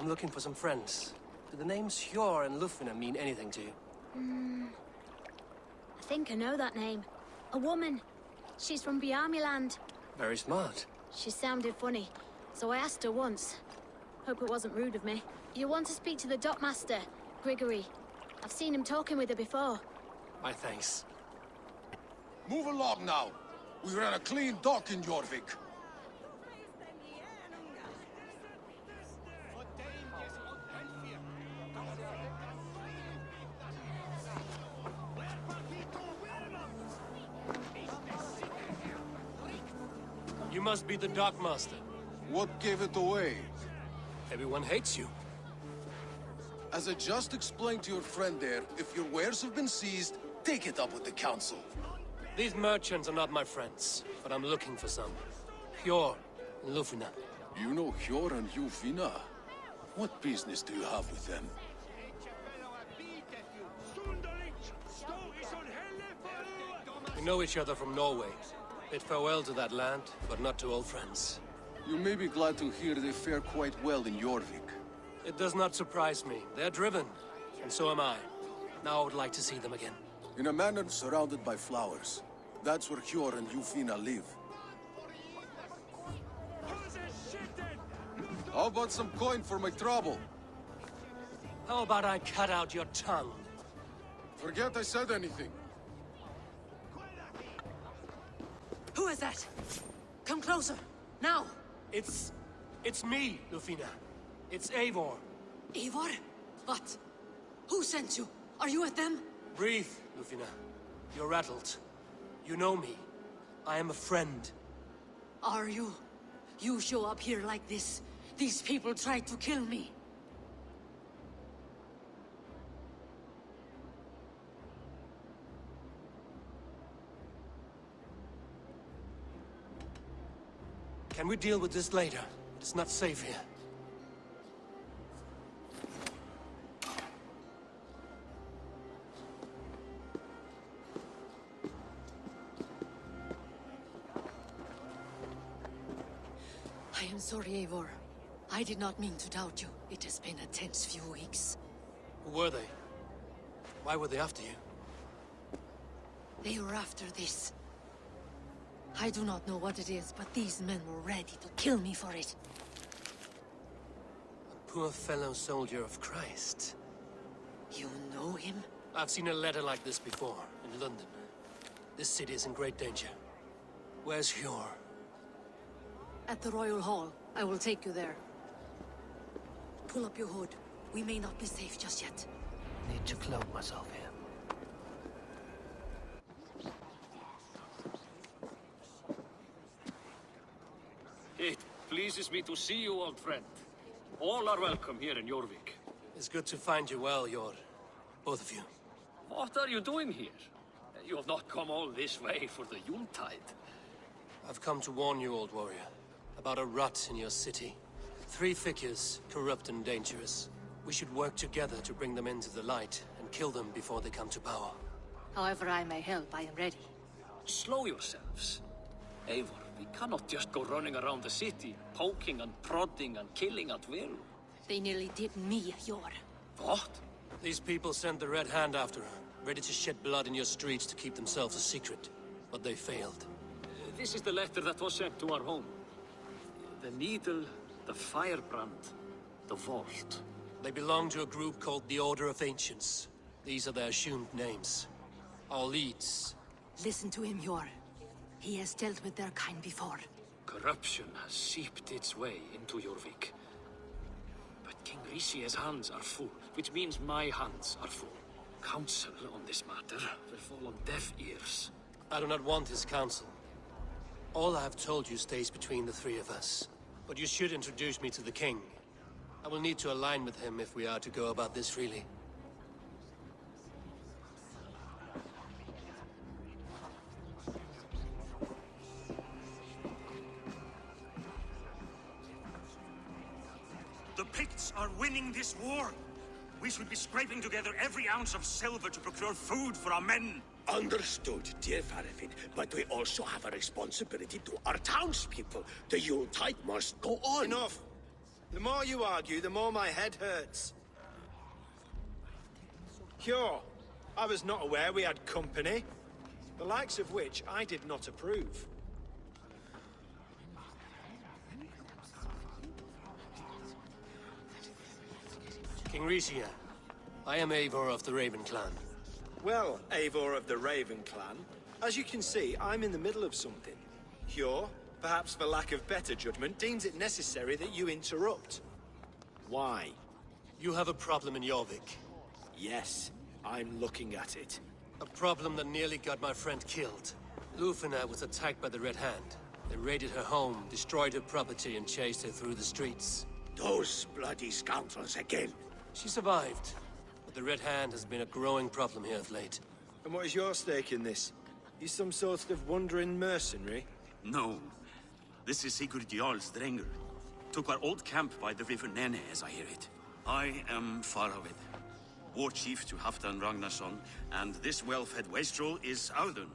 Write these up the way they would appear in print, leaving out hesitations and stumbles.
I'm looking for some friends. Do the names Hjor and Lufina mean anything to you? I think I know that name. A woman. She's from Bjarmiland. Very smart. She sounded funny, so I asked her once. Hope it wasn't rude of me. You want to speak to the dockmaster, Grigory. I've seen him talking with her before. My thanks. Move along now. We ran a clean dock in Jorvik. You must be the dockmaster. What gave it away? Everyone hates you. As I just explained to your friend there, if your wares have been seized, take it up with the council. These merchants are not my friends, but I'm looking for some. Hjor and Lufina. You know Hjor and Lufina? What business do you have with them? We know each other from Norway. Bid farewell to that land, but not to old friends. You may be glad to hear they fare quite well in Jorvik. It does not surprise me. They're driven, and so am I. Now I would like to see them again. In a manor surrounded by flowers. That's where Hjor and Lufina live. How about some coin for my trouble? How about I cut out your tongue? Forget I said anything. Who is that? Come closer, now! It's me, Lufina. It's Eivor. Eivor? What? Who sent you? Are you with them? Breathe, Lufina. You're rattled. You know me. I am a friend. Are you? You show up here like this. These people tried to kill me. Can we deal with this later? It's not safe here. I am sorry, Eivor. I did not mean to doubt you. It has been a tense few weeks. Who were they? Why were they after you? They were after this. I do not know what it is, but these men were ready to kill me for it. A poor fellow soldier of Christ. You know him? I've seen a letter like this before, in London. This city is in great danger. Where's Hjor? At the Royal Hall. I will take you there. Pull up your hood. We may not be safe just yet. Need to cloak myself here. It pleases me to see you, old friend. All are welcome here in Jorvik. It's good to find you well, Hjor. Both of you. What are you doing here? You have not come all this way for the Yuletide. I've come to warn you, old warrior, about a rot in your city. 3 figures, corrupt and dangerous. We should work together to bring them into the light and kill them before they come to power. However I may help, I am ready. Slow yourselves. Eivor, we cannot just go running around the city, poking and prodding and killing at will. They nearly did me, Hjor. What? These people sent the Red Hand after her, ready to shed blood in your streets to keep themselves a secret. But they failed. This is the letter that was sent to our home. The needle, the firebrand, the vault. They belong to a group called the Order of Ancients. These are their assumed names. Our leads. Listen to him, Hjor. He has dealt with their kind before. Corruption has seeped its way into Jorvik. But King Risi's hands are full, which means my hands are full. Counsel on this matter will fall on deaf ears. I do not want his counsel. All I have told you stays between the 3 of us. But you should introduce me to the king. I will need to align with him if we are to go about this freely. The Picts are winning this war. We should be scraping together every ounce of silver to procure food for our men. Understood, dear Farafin, but we also have a responsibility to our townspeople. The Yuletide must go on. Enough! The more you argue, the more my head hurts. Cure, I was not aware we had company, the likes of which I did not approve. King Risia, I am Eivor of the Raven Clan. Well, Eivor of the Raven Clan, as you can see, I'm in the middle of something. Cure, perhaps for lack of better judgment, deems it necessary that you interrupt. Why? You have a problem in Jorvik. Yes, I'm looking at it. A problem that nearly got my friend killed. Lufina was attacked by the Red Hand. They raided her home, destroyed her property, and chased her through the streets. Those bloody scoundrels again. She survived, but the Red Hand has been a growing problem here of late. And what is your stake in this? You some sort of wandering mercenary? No. This is Sigurd Jarl's Drenger. Took our old camp by the river Nene, as I hear it. I am Faravid, war chief to Halfdan Ragnarsson, and this well-fed wastrel is Audun,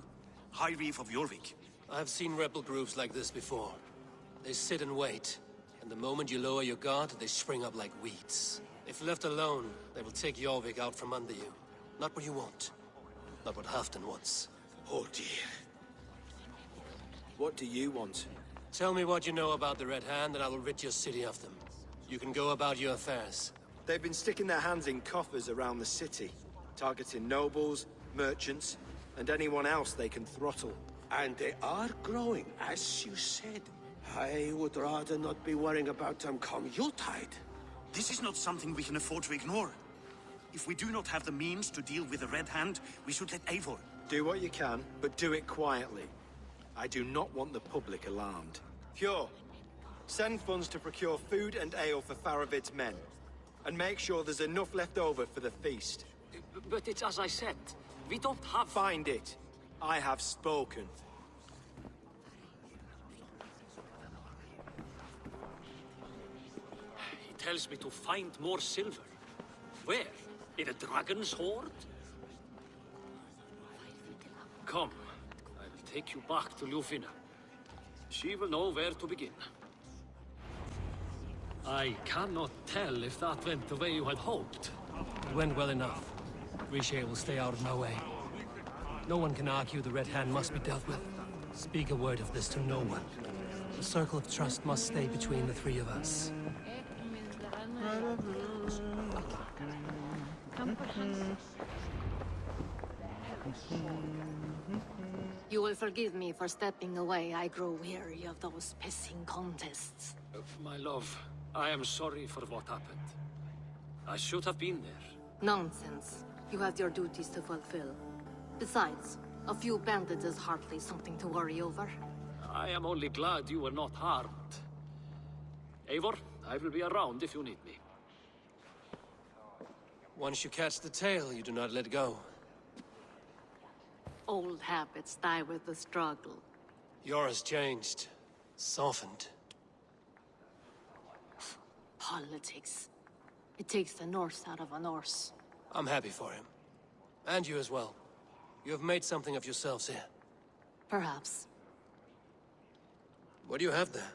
High Reef of Jorvik. I've seen rebel groups like this before. They sit and wait, and the moment you lower your guard, they spring up like weeds. If left alone, they will take Jorvik out from under you. Not what you want. Not what Halfdan wants. Oh dear. What do you want? Tell me what you know about the Red Hand, and I will rid your city of them. You can go about your affairs. They've been sticking their hands in coffers around the city, targeting nobles, merchants, and anyone else they can throttle. And they are growing, as you said. I would rather not be worrying about them come Yuletide. This is not something we can afford to ignore. If we do not have the means to deal with the Red Hand, we should let Eivor. Do what you can, but do it quietly. I do not want the public alarmed. Cure, send funds to procure food and ale for Faravid's men. And make sure there's enough left over for the feast. But it's as I said. We don't have... Find it. I have spoken. He tells me to find more silver. Where? In a dragon's hoard? Come. I will take you back to Lufina. She will know where to begin. I cannot tell if that went the way you had hoped. It went well enough. Grisha will stay out of my way. No one can argue the Red Hand must be dealt with. Speak a word of this to no one. The circle of trust must stay between the three of us. You will forgive me for stepping away. I grow weary of those pissing contests. My love, I am sorry for what happened. I should have been there. Nonsense. You have your duties to fulfill. Besides, a few bandits is hardly something to worry over. I am only glad you were not harmed. Eivor, I will be around if you need me. Once you catch the tail, you do not let go. Old habits die with the struggle. Yours changed. Softened. Politics. It takes the Norse out of a Norse. I'm happy for him. And you as well. You have made something of yourselves here. Perhaps. What do you have there?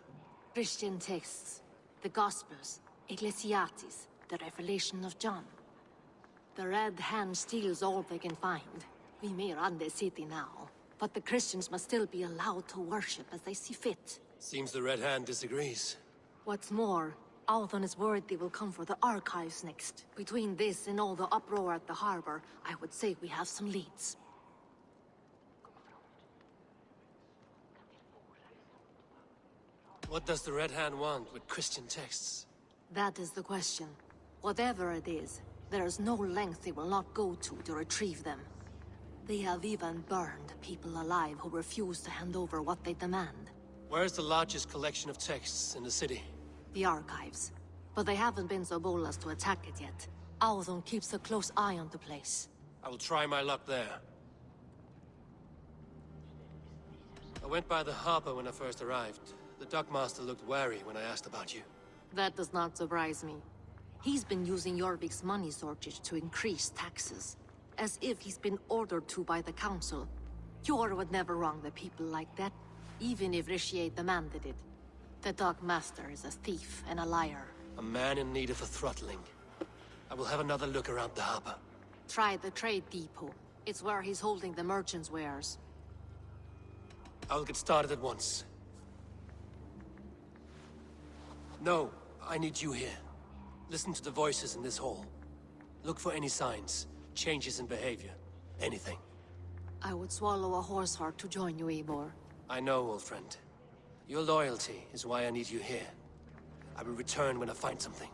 Christian texts, the Gospels, Ecclesiastes, the Revelation of John. The Red Hand steals all they can find. We may run the city now, but the Christians must still be allowed to worship as they see fit. Seems the Red Hand disagrees. What's more, Althon is worried they will come for the archives next. Between this and all the uproar at the harbor, I would say we have some leads. What does the Red Hand want with Christian texts? That is the question. Whatever it is, there is no length they will not go to retrieve them. They have even burned people alive who refuse to hand over what they demand. Where is the largest collection of texts in the city? The archives. But they haven't been so bold as to attack it yet. Althon keeps a close eye on the place. I will try my luck there. I went by the harbor when I first arrived. The dockmaster looked wary when I asked about you. That does not surprise me. He's been using Jorvik's money shortage to increase taxes. As if he's been ordered to by the council. Yor would never wrong the people like that, even if Rishier demanded it. The dockmaster is a thief and a liar. A man in need of a throttling. I will have another look around the harbor. Try the trade depot. It's where he's holding the merchants' wares. I'll get started at once. No, I need you here. Listen to the voices in this hall. Look for any signs, changes in behavior, anything. I would swallow a horse heart to join you, Eivor. I know, old friend. Your loyalty is why I need you here. I will return when I find something.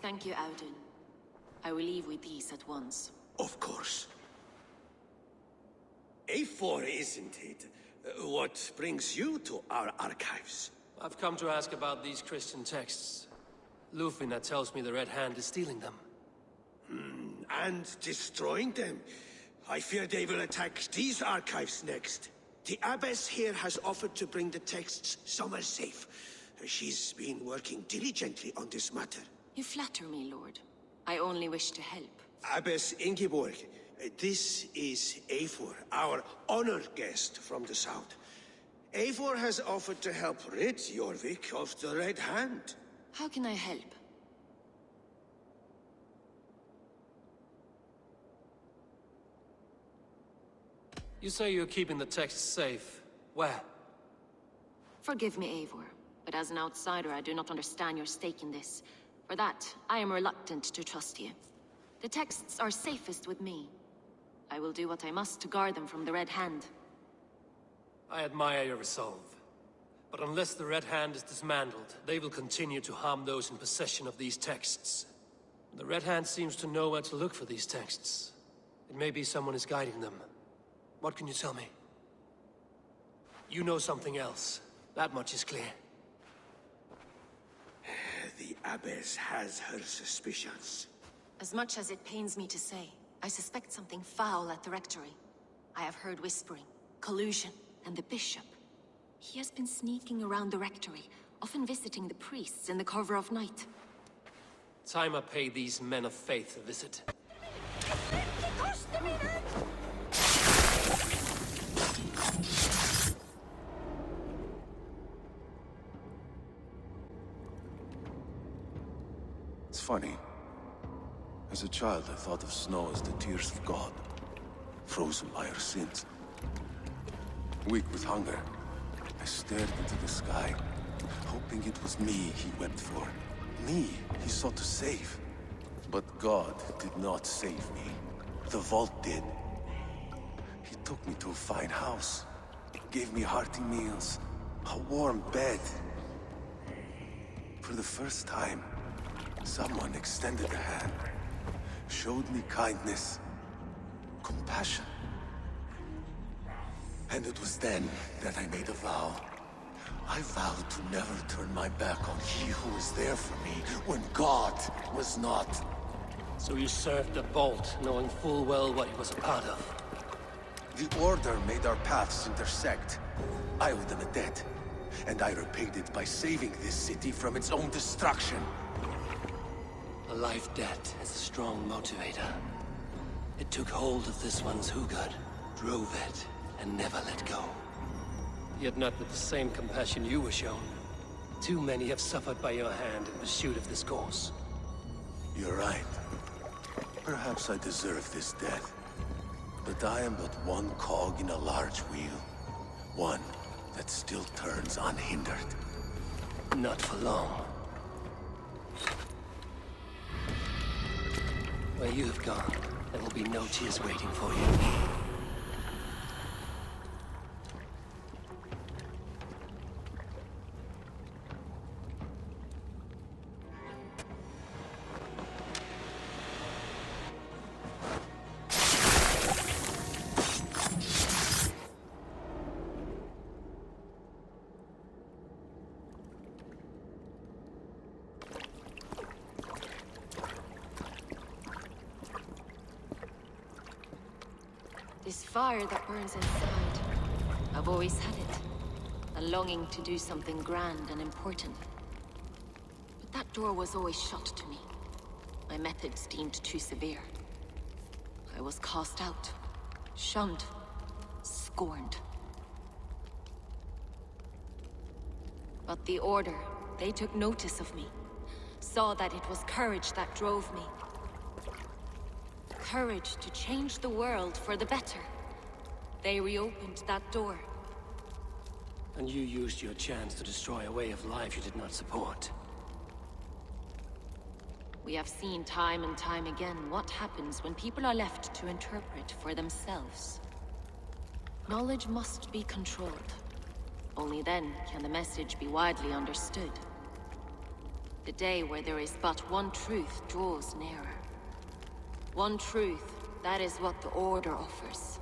Thank you, Audun. I will leave with these at once. Of course. A4, isn't it? What brings you to our archives? I've come to ask about these Christian texts. Lufina tells me the Red Hand is stealing them. And destroying them. I fear they will attack these archives next. The Abbess here has offered to bring the texts somewhere safe. She's been working diligently on this matter. You flatter me, Lord. I only wish to help. Abbess Ingeborg, this is Eivor, our honored guest from the south. Eivor has offered to help rid Jorvik of the Red Hand. How can I help? You say you're keeping the texts safe. Where? Forgive me, Eivor, but as an outsider, I do not understand your stake in this. For that, I am reluctant to trust you. The texts are safest with me. I will do what I must to guard them from the Red Hand. I admire your resolve. But unless the Red Hand is dismantled, they will continue to harm those in possession of these texts. The Red Hand seems to know where to look for these texts. It may be someone is guiding them. What can you tell me? You know something else. That much is clear. The Abbess has her suspicions. As much as it pains me to say, I suspect something foul at the Rectory. I have heard whispering, collusion, and the Bishop. He has been sneaking around the Rectory, often visiting the priests in the cover of night. Time I pay these men of faith a visit. It's funny. As a child, I thought of snow as the tears of God, frozen by our sins. Weak with hunger, I stared into the sky, hoping it was me he wept for. Me he sought to save. But God did not save me. The vault did. He took me to a fine house, gave me hearty meals, a warm bed. For the first time, someone extended a hand, showed me kindness, compassion. And it was then that I made a vow. I vowed to never turn my back on he who was there for me when God was not. So you served the Vault, knowing full well what he was a part of. The Order made our paths intersect. I owed them a debt, and I repaid it by saving this city from its own destruction. A life debt is a strong motivator. It took hold of this one's Hugad, drove it, and never let go. Yet not with the same compassion you were shown. Too many have suffered by your hand in pursuit of this cause. You're right. Perhaps I deserve this death. But I am but one cog in a large wheel. One that still turns unhindered. Not for long. Where you have gone, there will be no tears waiting for you. This fire that burns inside, I've always had it. A longing to do something grand and important. But that door was always shut to me. My methods deemed too severe. I was cast out, shunned, scorned. But the Order, they took notice of me. Saw that it was courage that drove me. Courage to change the world for the better. They reopened that door. And you used your chance to destroy a way of life you did not support. We have seen time and time again what happens when people are left to interpret for themselves. Knowledge must be controlled. Only then can the message be widely understood. The day where there is but one truth draws nearer. One truth, that is what the Order offers.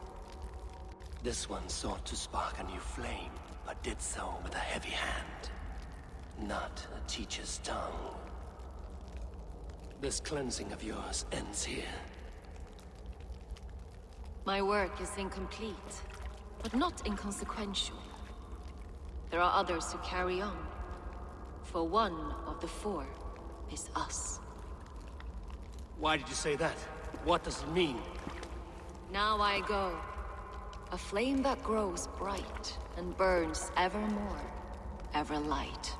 This one sought to spark a new flame, but did so with a heavy hand. Not a teacher's tongue. This cleansing of yours ends here. My work is incomplete, but not inconsequential. There are others who carry on. For one of the four is us. Why did you say that? What does it mean? Now I go. A flame that grows bright and burns ever more, ever light.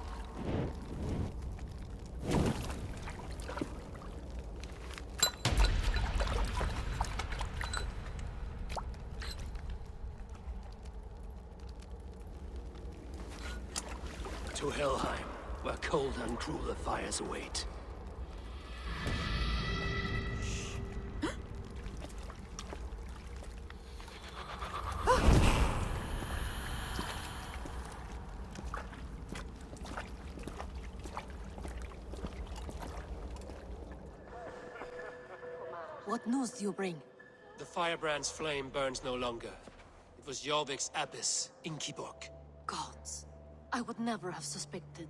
To Helheim, where cold and crueler fires await. What news do you bring? The firebrand's flame burns no longer. It was Jorvik's abyss, Inkiborg. Gods, I would never have suspected.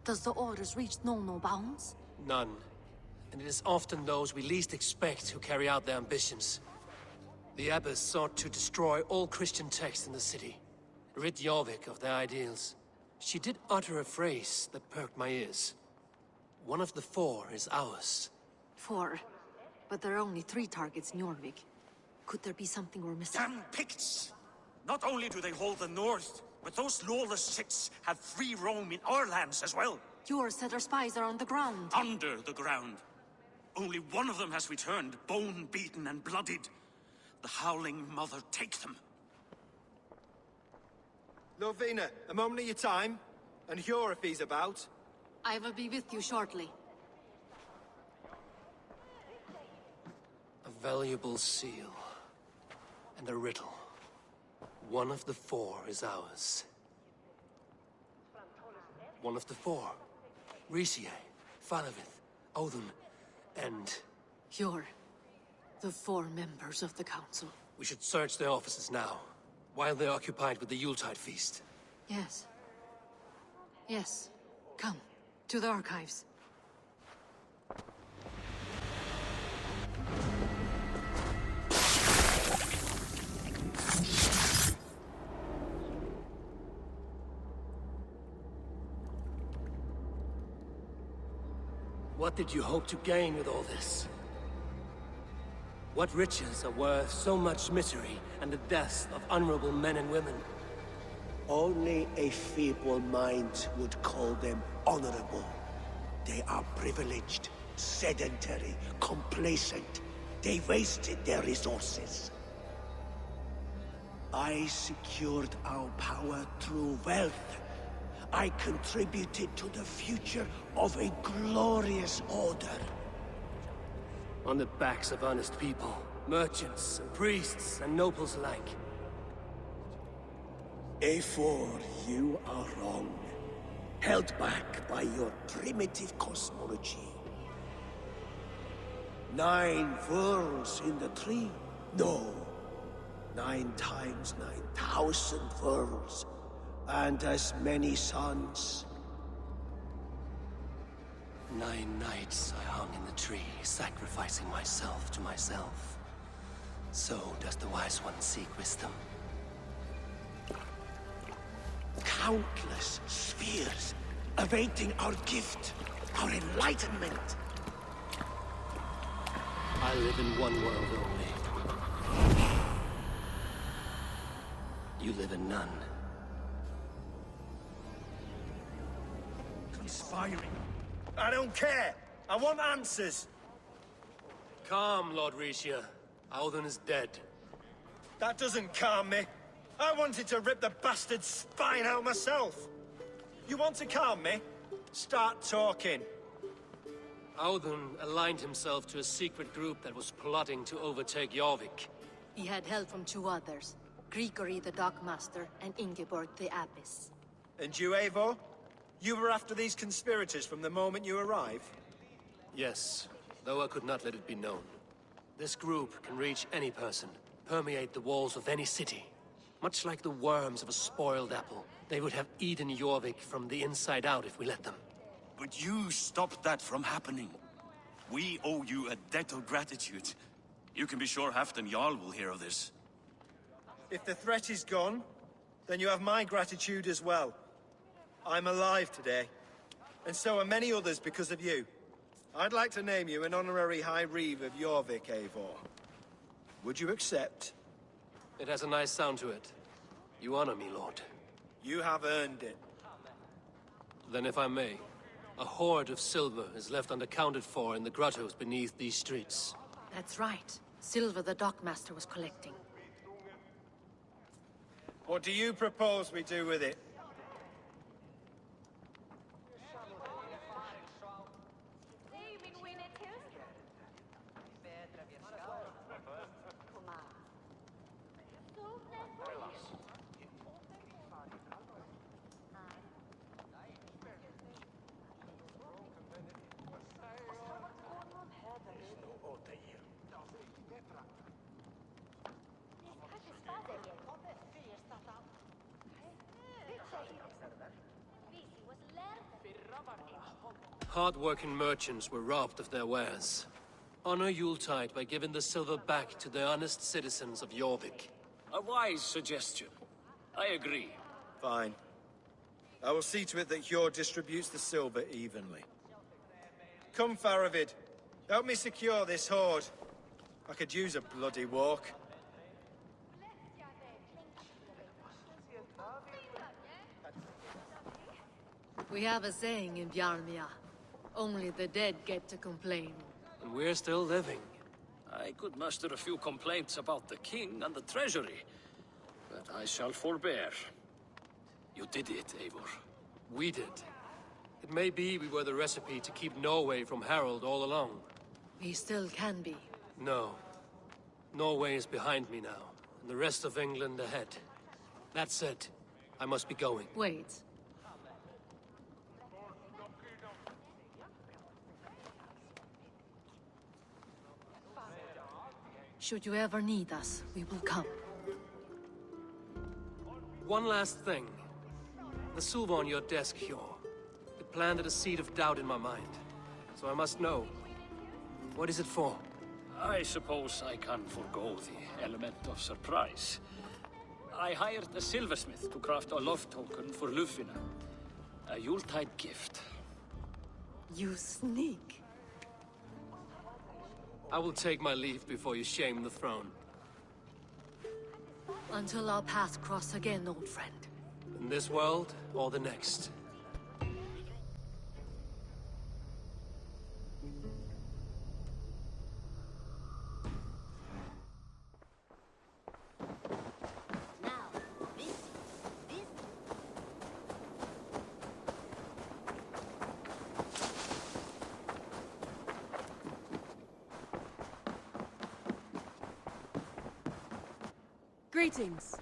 Does the Order's reach know no bounds? None. And it is often those we least expect who carry out their ambitions. The abbess sought to destroy all Christian texts in the city, rid Jorvik of their ideals. She did utter a phrase that perked my ears. One of the four is ours. 4. But there are only 3 targets in Jorvik. Could there be something we're missing? Damn Picts! Not only do they hold the north, but those lawless Siths have free roam in our lands as well. Yours said our spies are on the ground. Under the ground. Only one of them has returned, bone-beaten and bloodied. The Howling Mother take them. Lovina, a moment of your time. And Hjor if he's about. I will be with you shortly. A valuable seal. And a riddle. One of the four is ours. One of the four. Risie, Falavith, Odin, and... Hjor. The 4 members of the Council. We should search their offices now, while they're occupied with the Yuletide feast. Yes. Yes. Come. To the archives. What did you hope to gain with all this? What riches are worth so much misery and the deaths of honorable men and women? Only a feeble mind would call them honorable. They are privileged, sedentary, complacent. They wasted their resources. I secured our power through wealth. I contributed to the future of a glorious order. On the backs of honest people, merchants and priests and nobles alike. A4, you are wrong. Held back by your primitive cosmology. 9 worlds in the tree? No. 9 times 9,000 worlds. And as many suns. 9 nights I hung in the tree, sacrificing myself to myself. So does the Wise One seek wisdom. Countless spheres awaiting our gift, our enlightenment. I live in one world only. You live in none. firing. I don't care! I want answers! Calm, Lord Rishia. Audun is dead. That doesn't calm me. I wanted to rip the bastard's spine out myself. You want to calm me? Start talking. Audun aligned himself to a secret group that was plotting to overtake Jorvik. He had help from two others, Grigory the Dockmaster and Ingeborg the Abbess. And you, Eivor? You were after these conspirators from the moment you arrived? Yes, though I could not let it be known. This group can reach any person, permeate the walls of any city. Much like the worms of a spoiled apple, they would have eaten Jorvik from the inside out if we let them. But you stopped that from happening. We owe you a debt of gratitude. You can be sure Halfdan Jarl will hear of this. If the threat is gone, then you have my gratitude as well. I'm alive today, and so are many others because of you. I'd like to name you an honorary High Reeve of Jorvik, Eivor. Would you accept? It has a nice sound to it. You honor me, Lord. You have earned it. Then if I may, a hoard of silver is left unaccounted for in the grottos beneath these streets. That's right. Silver the Dockmaster was collecting. What do you propose we do with it? Hard-working merchants were robbed of their wares. Honor Yuletide by giving the silver back to the honest citizens of Jorvik. A wise suggestion. I agree. Fine. I will see to it that Hjord distributes the silver evenly. Come, Faravid. Help me secure this hoard. I could use a bloody walk. We have a saying in Bjarmia. Only the dead get to complain. And we're still living. I could muster a few complaints about the king and the treasury, but I shall forbear. You did it, Eivor. We did. It may be we were the recipe to keep Norway from Harald all along. We still can be. No. Norway is behind me now, and the rest of England ahead. That said, I must be going. Wait. Should you ever need us, we will come. One last thing. The silver on your desk, Hjor. It planted a seed of doubt in my mind. So I must know. What is it for? I suppose I can forego the element of surprise. I hired a silversmith to craft a love token for Lufina. A Yuletide gift. You sneak. I will take my leave before you shame the throne. Until our paths cross again, old friend. In this world, or the next. Greetings.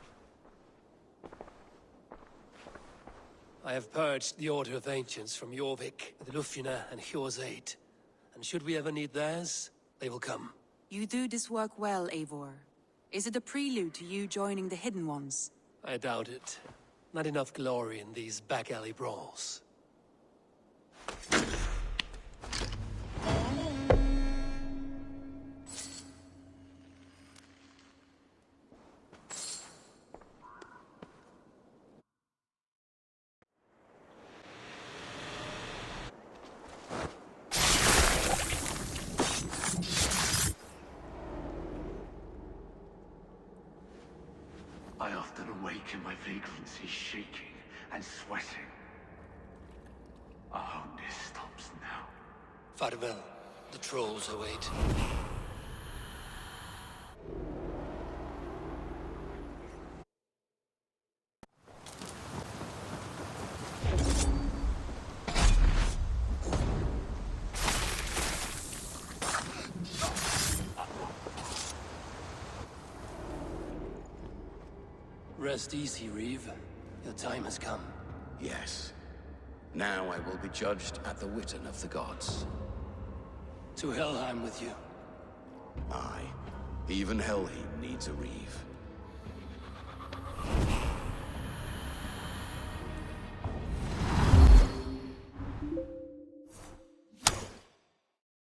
I have purged the Order of Ancients from Jorvik with Lufina and Hjor's aid. And should we ever need theirs, they will come. You do this work well, Eivor. Is it a prelude to you joining the Hidden Ones? I doubt it. Not enough glory in these back-alley brawls. I often awake in my vagrancy, shaking and sweating. A home is Farewell. The trolls await. Rest easy, Reeve. Your time has come. Yes. Now I will be judged at the Witten of the gods. To Helheim with you. Aye. Even Helheim needs a Reeve.